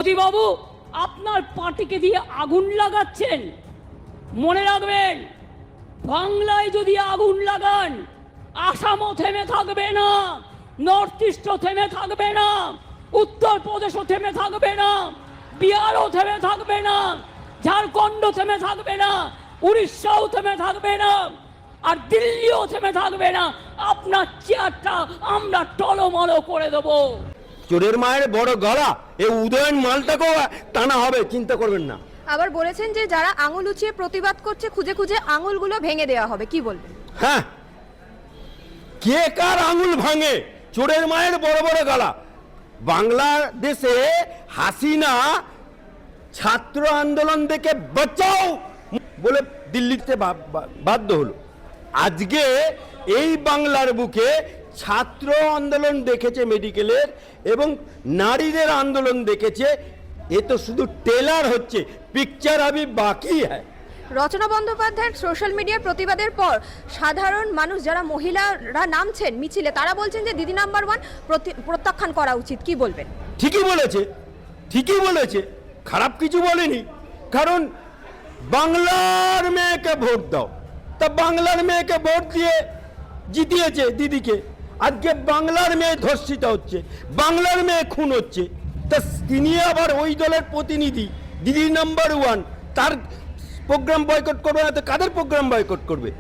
বাবু আপনার পার্টিকে দিয়ে আগুন লাগাচ্ছেন, মনে রাখবেন বাংলায় যদি আগুন লাগান আসামও থেমে থাকবে না, নর্থ ইস্টও থেমে থাকবে না, উত্তরপ্রদেশও থেমে থাকবে না, বিহারও থেমে থাকবে না, ঝাড়খণ্ড থেমে থাকবে না, উড়িষ্যাও থেমে থাকবে না, আর দিল্লিও থেমে থাকবে না। আপনার চেয়ারটা আমরা টলমল করে দেবো। চোরের মায়ের বড় গলা, এই উদয়ন মালটাকেও টানা হবে, চিন্তা করবেন না। আবার বলেছেন যে যারা আঙুল উঁচিয়ে প্রতিবাদ করছে খুঁজে খুঁজে আঙুলগুলো ভেঙে দেওয়া হবে, কি বলবেন? হ্যাঁ, কে কার আঙুল ভাঙে? চোরের মায়ের বড় বড় গলা। বাংলাদেশে হাসিনা ছাত্র আন্দোলন দেখে বাঁচাও বলে দিল্লিতে বাধ্য হলো। আজকে এই বাংলার বুকে ছাত্র আন্দোলন দেখেছে মেডিকেলের, এবং নারীদের আন্দোলন দেখেছে। এ তো শুধু টেলার হচ্ছে, পিকচার আবি বাকি হ্যায়। রচনা বন্দ্যোপাধ্যায়ের সোশ্যাল মিডিয়ার প্রতিবাদের পর সাধারণ মানুষ, যারা মহিলারা নামছেন মিছিলে, তারা বলছেন যে দিদি নাম্বার 1 প্রত্যাখ্যান করা উচিত, কি বলবেন? ঠিকই বলেছে, ঠিকই বলেছে, খারাপ কিছু বলেনি। কারণ বাংলার মেয়েকে ভোট দাও, তা বাংলার মেয়েকে ভোট দিয়ে জিতিয়েছে দিদিকে। আজকে বাংলার মেয়ে ধর্ষিত হচ্ছে, বাংলার মেয়ে খুন হচ্ছে, তা তিনি আবার ওই দলের প্রতিনিধি, দিদি নাম্বার 1, তার প্রোগ্রাম বয়কট করবে না তো কাদের প্রোগ্রাম বয়কট করবে?